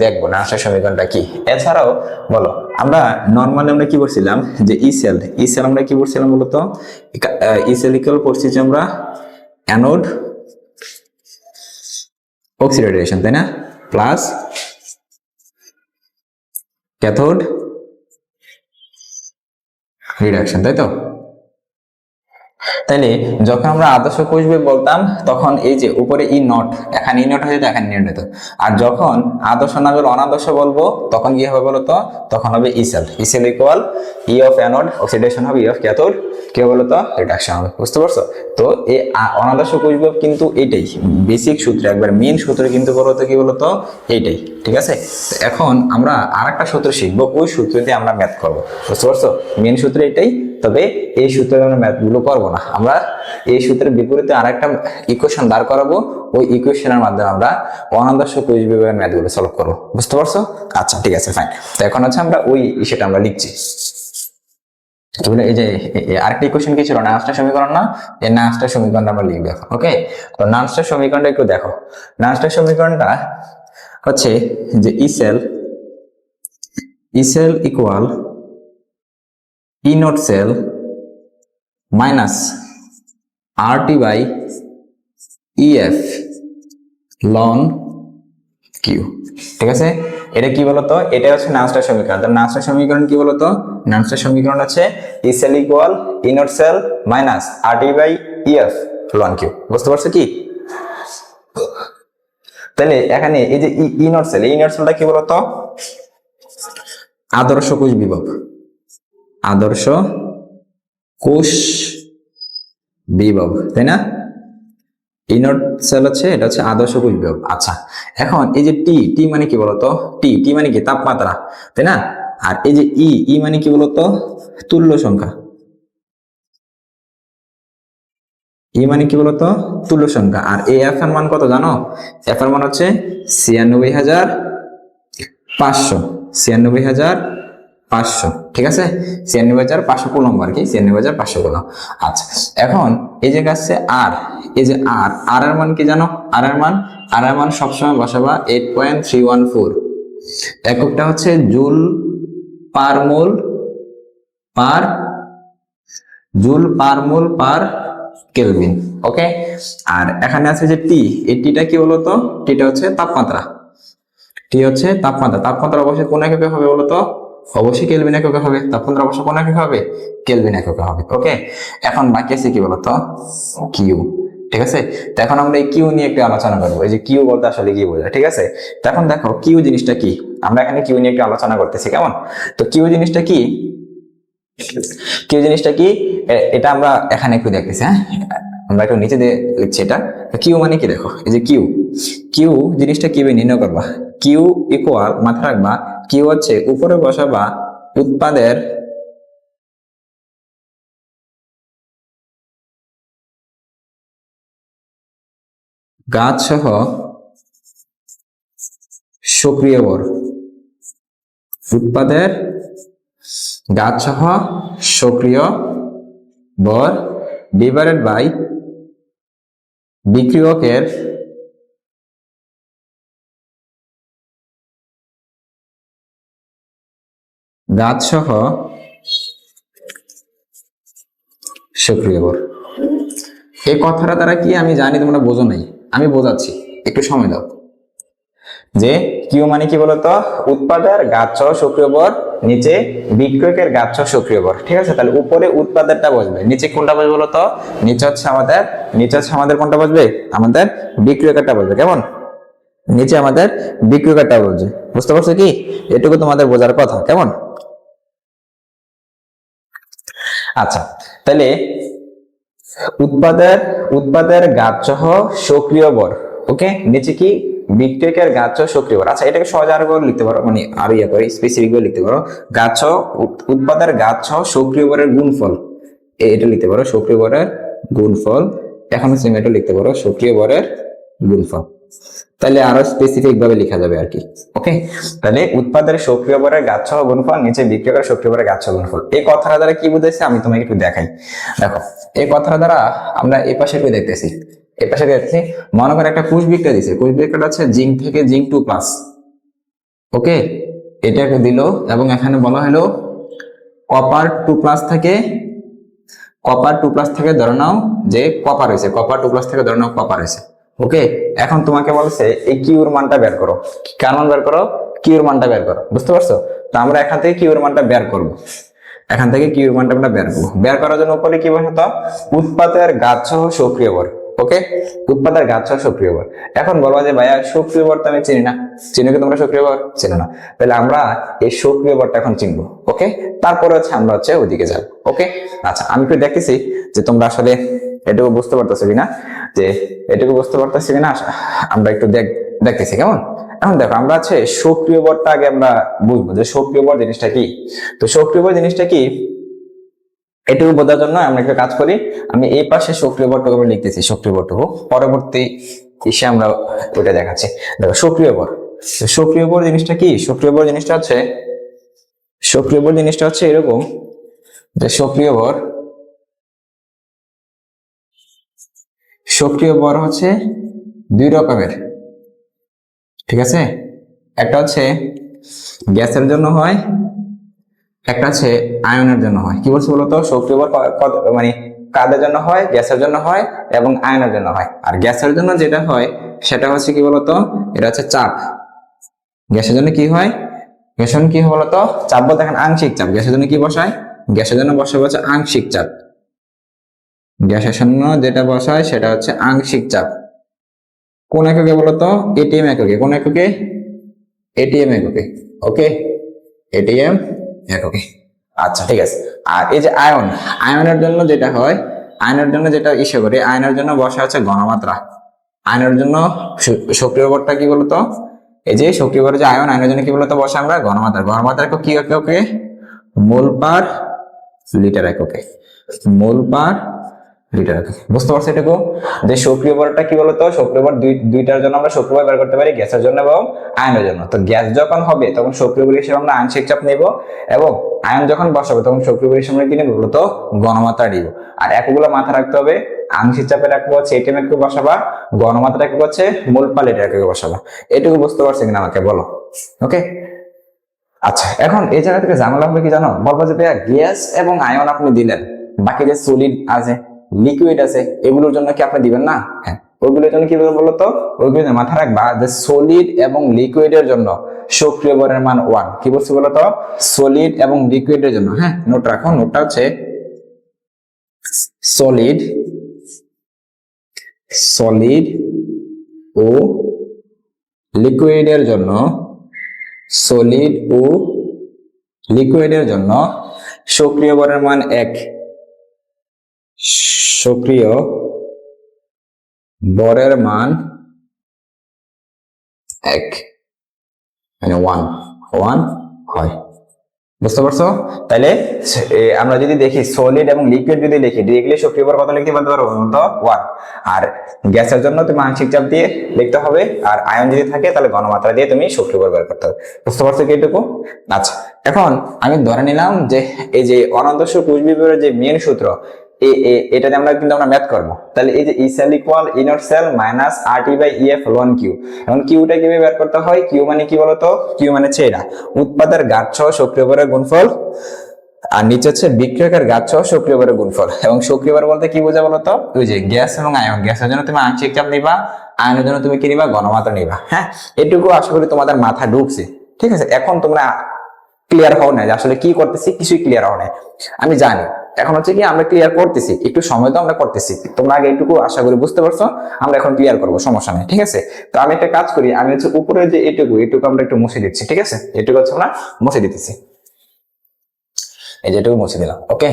দেখবো নার্সের সমীকরণটা কি। এছাড়াও বলো, আমরা নর্মালি আমরা কি করছিলাম যে ই সেল আমরা কি করছিলাম বলতো, ই সেল ইকুয়াল করছি যে আমরা অ্যানোড অক্সিডেশন, তাই না, প্লাস ক্যাথোড রিডাকশন, তাই তো। তাইলে যখন আমরা আদর্শ কোষ বেগ বলতাম তখন এই যে উপরে ই নট, এখানে ই নট হয়ে যেত, এখানে নিয়ট হতো। আর যখন আদর্শ না বলে অনাদর্শ বলবো তখন কি হবে বলতো, তখন হবে E cell equal E of anode oxidation হবে ই অফ ক্যাথোড কি হবে বলতো, রিডাকশন হবে। বুঝতে পারছো? তো এই অনাদর্শ কোষ বেগ কিন্তু এইটাই বেসিক সূত্র, একবার মেন সূত্র কিন্তু বলতো কি বলতো এইটাই। ঠিক আছে, এখন আমরা আর একটা সূত্র শিখবো, ওই সূত্র দিয়ে আমরা ম্যাথ করবো। বুঝতে পারছো? মেন সূত্র এটাই, তবে এই সূত্রে আমরা ম্যাথ গুলো করবো না, আমরা এই সূত্রের বিপরীতে আরেকটা ইকুয়েশন দাঁড় করাবো, ওই ইকুয়েশনের মাধ্যমে আমরা অনাদর্শ কোষ বিভাগের ম্যাথ গুলো সলভ করবো। বুঝতে পারছো? আচ্ছা ঠিক আছে, ফাইন। তো এখন হচ্ছে আমরা ওই সেটা আমরা লিখছি। এই যে আরেকটা ইকুয়েশন কি ছিল, নার্সটার সমীকরণ না, এই নার্সটার সমীকরণটা আমরা লিখবো এখন। ওকে, তো নার্সটার সমীকরণটা একটু দেখো। নার্সটার সমীকরণটা হচ্ছে যে E cell equal E nought cell minus RT by EF ln Q. ঠিক আছে, এটা কি বলতো, এটা হচ্ছে নার্সটার সমীকরণ। নার্সটার সমীকরণ কি বলতো, নার্সটার সমীকরণ হচ্ছে E cell equal E nought cell minus RT by EF ln Q. বুঝতে পারছো কি? তাহলে এখানে এই যে ই নট সেল, এই নট সেলটা কি বলতো, আদর্শ কোষ বিভব, আদর্শ কোষ বিভব, তাই না। ই নট সেল হচ্ছে, এটা হচ্ছে আদর্শ কোষ বিভব। আচ্ছা, এখন এই যে টি মানে কি বলতো, টি মানে কি তাপমাত্রা, তাই না। আর এই যে ই মানে কি বলতো, তুল্য সংখ্যা। ই মানে কি বলতো, তুল্য সংখ্যা। আর এ এফ এর মান কত জানো, এফ এর মান হচ্ছে 96,500, 96,500। ঠিক আছে, 96,500 কুলম্ব আর কি, 96,500 কুলম্ব। আচ্ছা, এখন এই যে কাছে আর, এই যে আর এর মান কি জানো, আর এর মান সবসময় বসাবা 8.314। এককটা হচ্ছে জুল পার মোল পার কেলভিন। ওকে, আর এখানে আছে যে এই টিটা কি বলতো, টিটা হচ্ছে তাপমাত্রা, টি হচ্ছে তাপমাত্রা। তাপমাত্রা অবশ্যই কোন এককে হবে বলতো, অবশ্যই কেলভিন এককে হবে। তাপমাত্রা অবশ্যই কোন এককে হবে, কেলভিন এককে হবে। ওকে, এখন বাকি আছে কি বলতো, কিউ। ঠিক আছে, তো এখন আমরা এই কিউ নিয়ে একটু আলোচনা করবো, এই যে কিউ বলতে আসলে কি বোঝায়। ঠিক আছে, তো এখন দেখো কিউ জিনিসটা কি, আমরা এখানে কিউ নিয়ে একটু আলোচনা করতেছি, কেমন। তো কিউ জিনিসটা কি, কিউ জিনিসটা কি, এটা আমরা এখানে একটু দেখতেছি। হ্যাঁ, আমরা একটু নিচে দিয়ে লিখছি এটা। কিউ মানে কি দেখো, এই যে কিউ জিনিসটা কিভাবে নির্ণয় করবা, কিউ ইকুয়াল, মাথায় রাখবা, কিউ হচ্ছে উপরে বসাবা উৎপাদের গাছ সহ সক্রিয় বর, উৎপাদের গাছ সহ সক্রিয় বর ডিভাইডেড বাই বিক্রিয়কের গাছ সহ সক্রিয় বর। এই কথাটা দ্বারা কি আমি জানি তোমরা বোঝো নাই, আমি বোঝাচ্ছি, একটু সময় দাও। যে কিউ মানে কি বলতো, উৎপাদের গাছ সহ সক্রিয় বর, নিচে বিক্রিয়কের গাছ সহ সক্রিয় বর। ঠিক আছে, তাহলে উপরে উৎপাদেরটা বসবে, নিচে কোনটা বসবে বলতো, নিচে হচ্ছে আমাদের কোনটা বসবে, আমাদের বিক্রিয়কেরটা বসবে। কেমন, নিচে আমাদের বিক্রিয়কেরটা বসবে। বুঝতে পারছো কি, এটুকু তোমাদের বোঝার কথা। কেমন, আচ্ছা। তাহলে উৎপাদের গাছ সহ সক্রিয় বর, ওকে, নিচে কি বিক্রিয়কের গাছ সহ সক্রিয় বর। আচ্ছা, এটাকে সহজ আরো করে লিখতে পারো, মানে আরো ইয়া করে স্পেসিফিক ভাবে লিখতে পারো, গাছ সহ উৎপাদের গাছ সহ সক্রিয় বরের গুণফল, এটা লিখতে পারো সক্রিয় বরের গুণফল। এখন সেম এটা লিখতে পারো সক্রিয় বরের গুণফল, তাহলে আরো স্পেসিফিক ভাবে লেখা যাবে আর কি। ওকে, তাহলে উৎপাদের সক্রিয় বরের গাছ সহ গুণফল, নিচে বিক্রিয়কের সক্রিয় বরের গাছ সহ গুণফল। এই কথাটা দ্বারা কি বুঝাইছে আমি তোমাকে একটু দেখাই। দেখো, এই কথাটা দ্বারা আমরা এই পাশে একটু দেখতেছি, এই পাশে দেখতেছি, মনে করে একটা কোষ বিক্রিয়া দিছে, কোষ বিক্রিয়াটা হচ্ছে জিঙ্ক থেকে জিঙ্ক 2+, ওকে, এটাকে দিল এবং এখানে বলা হলো কপার 2+ থেকে ধরে নাও যে কপার হয়েছে, কপার 2+ থেকে ধরে নাও কপার হয়েছে। ওকে, এখন তোমাকে বলছে এই কিউর মানটা বের করো। কার মান বের করো? কিউর মানটা বের করো, বুঝতে পারছো? তো আমরা এখান থেকে কিউর মানটা বের করব। এখান থেকে কিউর মানটা আমরা বের করবো। বের করার জন্য উপরে কি বসাতো? উৎপাদের ঘাত সহ সক্রিয় ভর। ওকে, উৎপাদের ঘাত সহ সক্রিয় ভর। এখন বলবা যে ভাইয়া সক্রিয় ভর তো আমি চিনি না। চিনো কি তোমরা সক্রিয় ভর? চিনো না? তাহলে আমরা এই সক্রিয় ভরটা এখন চিনবো। ওকে, তারপরে আমরা ওইদিকে যাবো। ওকে, আচ্ছা, আমি একটু দেখতেছি যে তোমরা আসলে এটুকু বুঝতে পারতেছো কিনা, যে এটুকু বুঝতে পারতেছি কিনা। আমরা একটু দেখতেছি কেমন। এখন দেখো, আমরা সক্রিয় ভরটা আগে আমরা বুঝবো যে সক্রিয় ভর জিনিসটা কি। তো সক্রিয় ভর জিনিসটা কি এটুকু বোঝার জন্য আমরা একটা কাজ করি। আমি এই পাশে সক্রিয় ভরটুকু আমি লিখতেছি, সক্রিয় ভরটুকু পরবর্তী এসে আমরা ওইটা দেখাচ্ছি। দেখো, সক্রিয় ভর, সক্রিয় ভর জিনিসটা কি? সক্রিয় ভর জিনিসটা হচ্ছে এরকম যে সক্রিয় ভর হচ্ছে দুই রকমের, ঠিক আছে? একটা হচ্ছে গ্যাসের জন্য হয়, একটা হচ্ছে আয়নের জন্য হয়। কি বলছি বলতো? সক্রিয় ভর মানে কাদের জন্য হয়? গ্যাসের জন্য হয় এবং আয়নের জন্য হয়। আর গ্যাসের জন্য যেটা হয় সেটা হচ্ছে কি বলতো? এটা হচ্ছে চাপ। গ্যাসের জন্য কি হয়? গ্যাসের জন্য কি হয় বলতো? চাপ বলতে দেখেন আংশিক চাপ। গ্যাসের জন্য কি বসায়? গ্যাসের জন্য বসাবে হচ্ছে আংশিক চাপ। গ্যাসের জন্য যেটা বসায় সেটা হচ্ছে আংশিক চাপ। কোন এককে বলতো? এটিএম এককে। কোন এককে? এটিএম এককে। ওকে, এটিএম এককে। আচ্ছা, ঠিক আছে। আর এই যে আয়নের জন্য যেটা হয়, আয়নের জন্য যেটা ইস্যু করি, আয়নের জন্য বসা হচ্ছে ঘনমাত্রা। আয়নের জন্য সক্রিয় ভরটা কি বলতো? এই যে সক্রিয় ভর যে আয়নের জন্য কি বলতো বসে আমরা? ঘনমাত্রা। ঘনমাত্রা কি এককে? মোল পার লিটার এককে। মোল পার লিটার এককে। বুঝতে পারছো এটুকু? যে সক্রিয় ভরটা কি বলতো? সক্রিয় ভর দুইটার জন্য আমরা সক্রিয় ভর বের করতে পারি, গ্যাসের জন্য এবং আয়নের জন্য। তো গ্যাস যখন হবে তখন সক্রিয় ভর হিসেবে আমরা আংশিক চাপ নেব, এবং আয়ন যখন বসাবো তখন সক্রিয় ভর হিসেবে কি নেব বলতো? ঘনমাত্রা নিব। আর একগুলো মাথা রাখতে হবে, আংশিক চাপের একক হচ্ছে এটিএম একক বসাবা, ঘনমাত্রা একক হচ্ছে মোল পার লিটার একক বসাবা। এটুকু বুঝতে পারছো কিনা আমাকে বলো। ওকে, আচ্ছা, এখন এই জায়গা থেকে ঝামেলা হবে কি জানো? বলবো যে ভাইয়া গ্যাস এবং আয়ন আপনি দিলেন, বাকি যে সলিড আছে, লিকুইড আছে, এগুলোর জন্য কি আপনি দিবেন না? হ্যাঁ, ওইগুলোর জন্য কি বলতো? ওইগুলো মাথায় রাখবা যে সলিড এবং লিকুইডের জন্য সক্রিয় ভরের মান 1। কি বলছি বলতো? সলিড এবং লিকুইডের জন্য। হ্যাঁ, নোট রাখো। নোটটা হচ্ছে সলিড ও লিকুইডের জন্য, সলিড ও লিকুইডের জন্য সক্রিয় ভরের মান 1। সক্রিয় ভরের মান 1, মানে 1 হয়। বুঝতে পারছো? তাহলে আমরা যদি দেখি সলিড এবং লিকুইড যদি লিখি, ডিরেক্টলি সক্রিয় ভর কত লিখতে পারতে পারবো? 1। আর গ্যাসের জন্য তুমি আংশিক চাপ দিয়ে লিখতে হবে, আর আয়ন যদি থাকে তাহলে ঘনমাত্রা দিয়ে তুমি সক্রিয় ভর বের করতে হবে। বুঝতে পারছো কি এটুকু? আচ্ছা, এখন আমি ধরে নিলাম যে এই যে অনন্তস্ব কোষ বিভাগের যে মেন সূত্র, এটাতে আমরা কিন্তু ম্যাথ করবো। তাহলে এই যে E cell equal E nought cell minus RT by EF ln Q. এখন কিউটা কিভাবে বের করতে হয়? কিউ মানে কি বলতো? কিউ মানে হচ্ছে এটা উৎপাদের ঘাত সহ সক্রিয় ভরের গুণফল, আর নিচে হচ্ছে বিক্রিয়কের ঘাত সহ সক্রিয় ভরের গুণফল। এবং সক্রিয় ভর বলতে কি বোঝা বলতো? ওই যে গ্যাস এবং আয়ন। গ্যাসের জন্য তুমি আংশিক চাপ নিবা, আয়নের জন্য তুমি কি নিবা? ঘনমাত্রা নিবা। হ্যাঁ, এটুকু আশা করি তোমাদের মাথা ঢুকছে। ঠিক আছে, এখন তোমরা ক্লিয়ার হও না যে আসলে কি করতেছি, কিছুই ক্লিয়ার হও না, আমি জানি। এখন হচ্ছে কি আমরা ক্লিয়ার করতেছি, একটু সময় তো আমরা করতেছি। তোমরা আগে এটুকু আশা করি বুঝতে পারছো, আমরা এখন ক্লিয়ার করবো, সমস্যা নেই। ঠিক আছে, তো আমি একটা কাজ করি, আমি হচ্ছে উপরে যে এটুকু আমরা একটু মুছে দিচ্ছি। ঠিক আছে, এটুকু হচ্ছে আমরা মুছে দিতেছি। এই যে এটুকু মুছে দিলাম। ওকে,